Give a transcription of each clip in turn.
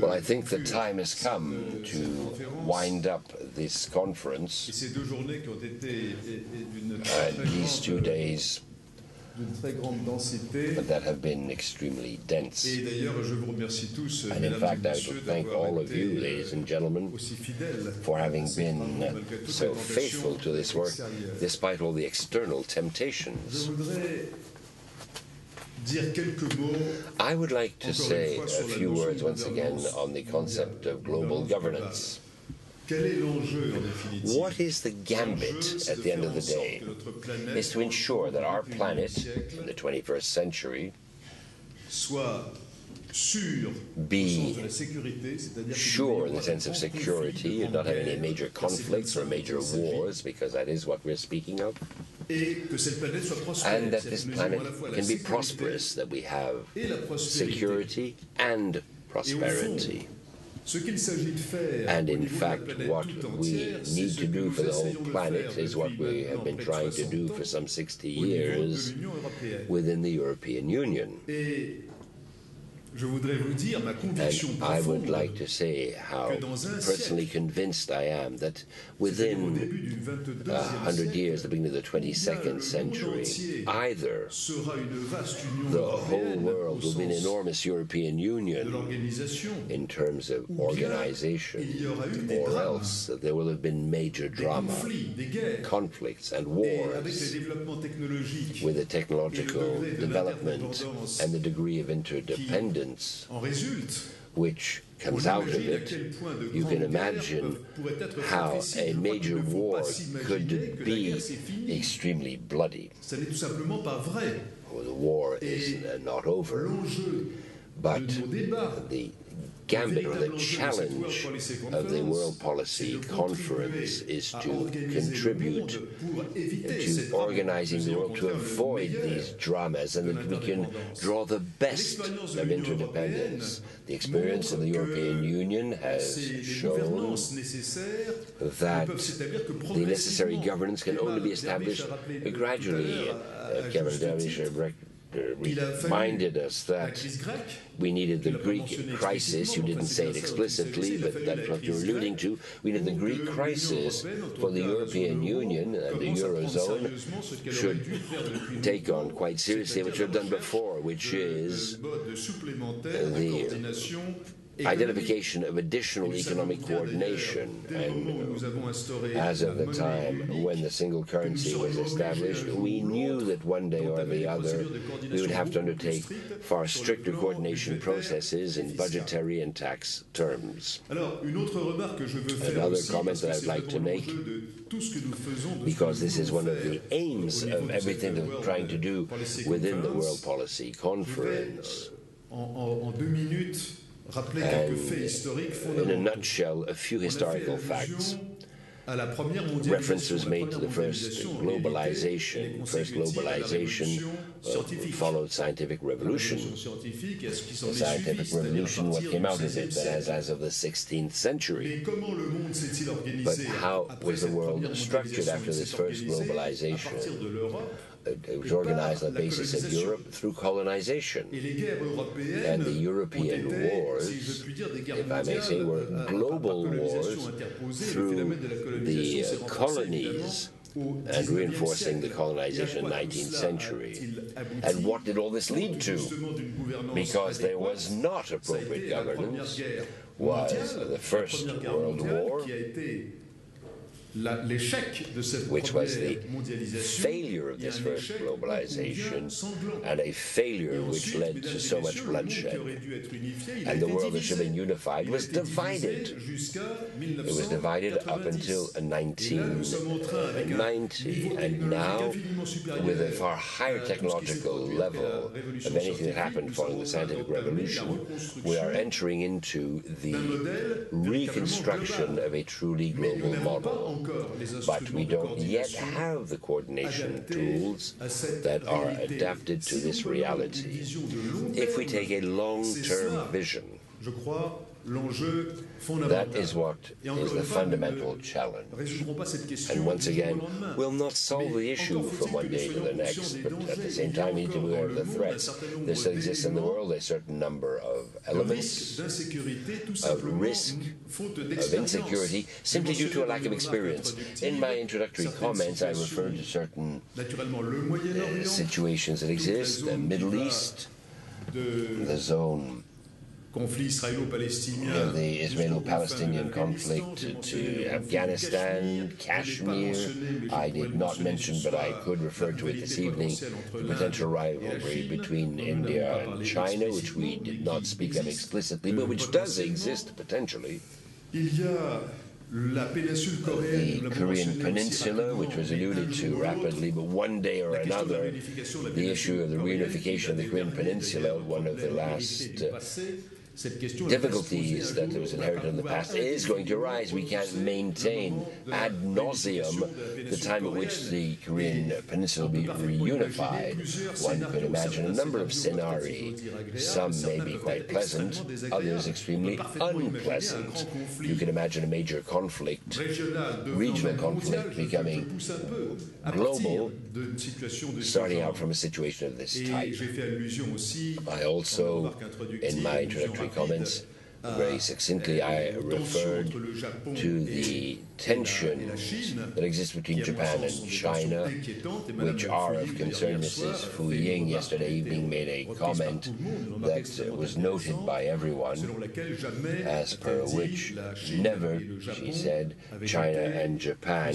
Well, I think the time has come to wind up this conference. These 2 days that have been extremely dense. And in fact, I would thank all of you, ladies and gentlemen, for having been so faithful to this work, despite all the external temptations. I would like to say a few words once again on the concept of global governance. What is the gambit at the end of the day? Is to ensure that our planet in the 21st century be sure in the sense of security and not have any major conflicts or major wars, because that is what we're speaking of, and that this planet can be prosperous, that we have security and prosperity. And in fact, what we need to do for the whole planet is what we have been trying to do for some 60 years within the European Union. And I would like to say how personally convinced I am that within 100 years, the beginning of the 22nd century, either the whole world will be an enormous European Union in terms of organization, or else there will have been major drama, conflicts and wars, with the technological development and the degree of interdependence which comes out of it. You can imagine how a major war could be extremely bloody. Well, the war is not over, but the gambit or the challenge of the World Policy Conference is to contribute to organizing the world to avoid these dramas, and that we can draw the best of interdependence. The experience of the European Union has shown that the necessary governance can only be established gradually. Kevin Davis reminded us that we needed the Greek crisis. You didn't say it explicitly, but that's what you're alluding to. We needed the Greek crisis for the European Union, and the Eurozone should take on quite seriously what you've done before, which is the identification of additional economic coordination. And as of the time when the single currency was established, we knew that one day or the other we would have to undertake far stricter coordination processes in budgetary and tax terms. Another comment that I'd like to make, because this is one of the aims of everything that we're trying to do within the World Policy Conference. And in a nutshell, a few historical facts. Reference was made to the first globalization. First globalization followed scientific revolution. The scientific revolution, what came out of it? That as of the 16th century. But how was the world structured after this first globalization? It was organized on the basis of Europe through colonization. And the European wars, if I may say, were global wars through the colonies and reinforcing the colonization in the 19th century. And what did all this lead to? Because there was not appropriate governance, was the First World War, which was the failure of this first globalization, and a failure which led to so much bloodshed. And the world that should have been unified was divided. It was divided up until 1990, and now, with a far higher technological level of anything that happened following the scientific revolution, we are entering into the reconstruction of a truly global model. but we don't yet have the coordination tools that are adapted to this reality. If we take a long-term vision, that is what is the fundamental challenge. And once again, we'll not solve the issue from one day to the next, but at the same time, we need to be aware of the threats. There still exists in the world a certain number of elements of risk, of insecurity, simply due to a lack of experience. In my introductory comments, I referred to certain situations that exist, the Middle East, the zone the Israelo-Palestinian conflict, to Afghanistan, Kashmir. I did not mention, but I could refer to it this evening, the potential rivalry between India and China, which we did not speak of explicitly, but which does exist potentially. The Korean Peninsula, which was alluded to rapidly, but one day or another, the issue of the reunification of the Korean Peninsula, one of the last difficulties that was inherited in the past, is going to rise. We can't maintain ad nauseum the time at which the Korean Peninsula will be reunified. One could imagine a number of scenarios. Some may be quite pleasant, others extremely unpleasant. You can imagine a major conflict, regional conflict, becoming global, starting out from a situation of this type. I also, in my introductory comments, very succinctly, I referred to the tensions that exist between Japan and China, which are of concern. Mrs. Fu Ying yesterday evening made a comment that was noted by everyone, as per which never, she said, China and Japan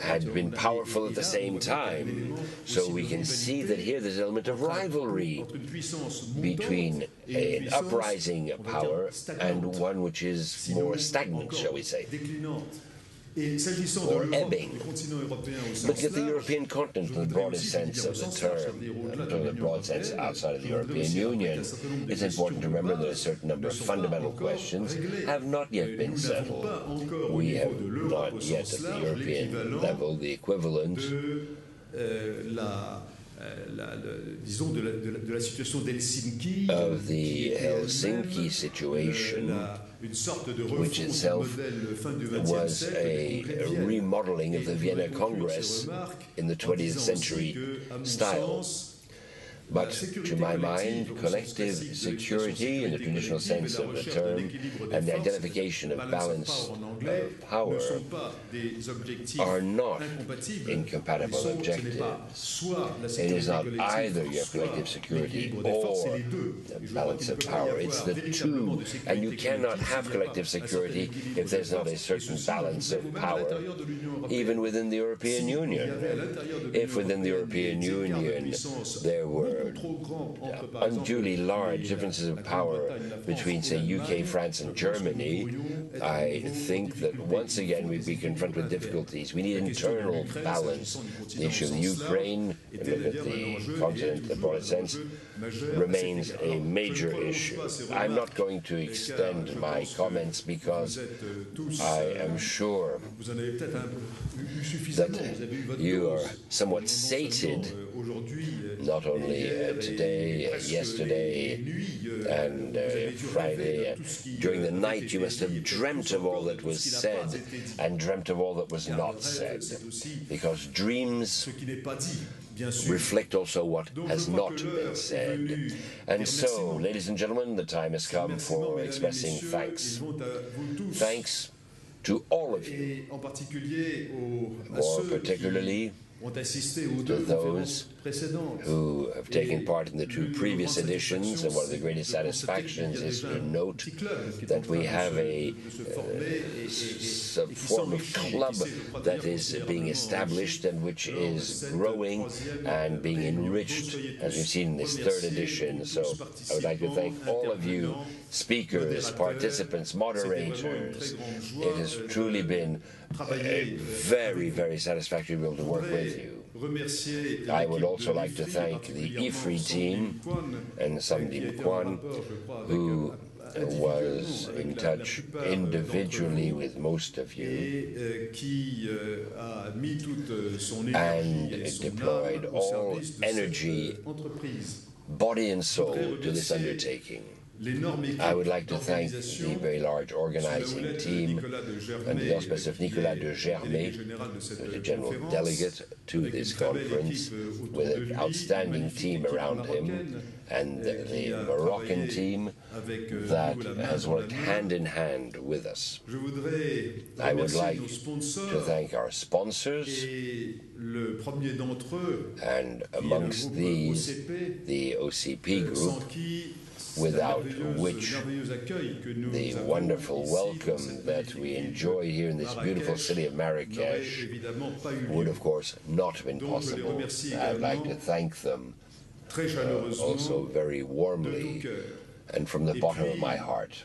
had been powerful at the same time. So we can see that here there's an element of rivalry between an uprising power and one which is more stagnant, shall we say, or ebbing. Look at the European continent in the broadest sense of the term, in the broad sense outside of the European Union. It's important to remember that a certain number of fundamental questions have not yet been settled. We have not yet at the European level the equivalent of the Helsinki situation, which itself was a remodeling of the Vienna Congress in the 20th century style. But to my mind, collective security in the traditional sense of the term and the identification of balance of power are not incompatible objectives. It is not either your collective security or the balance of power. It's the two, and you cannot have collective security if there's not a certain balance of power, even within the European Union. If within the European Union there were unduly large differences of power between, say, UK, France, and Germany, I think that once again we'd be confronted with difficulties. We need internal balance. The issue of the Ukraine, and look at the continent in the broader sense, remains a major issue. I'm not going to extend my comments because I am sure that you are somewhat sated, not only today, yesterday, and Friday. During the night you must have dreamt of all that was said and dreamt of all that was not said, because dreams reflect also what has not been said. And so, ladies and gentlemen, the time has come for expressing thanks. Thanks to all of you, more particularly to those who have taken part in the two previous editions, and one of the greatest satisfactions is to note that we have a form of club that is being established and which is growing and being enriched, as we've seen in this third edition. So I would like to thank all of you, speakers, participants, moderators. It has truly been very, very satisfactory to be able to work with you. I would also like to thank the IFRI team and Samdi Mkwan, who was in touch individually with most of you and deployed all energy, body and soul to this undertaking. I would like to thank the very large organizing team under the auspices of Nicolas de Germay, the general delegate to this conference, with an outstanding team around him, and the Moroccan team that has worked hand in hand with us. I would like to thank our sponsors, and amongst these, the OCP group, without which the wonderful welcome that we enjoy here in this beautiful city of Marrakesh would, of course, not have been possible. I'd like to thank them also very warmly and from the bottom of my heart.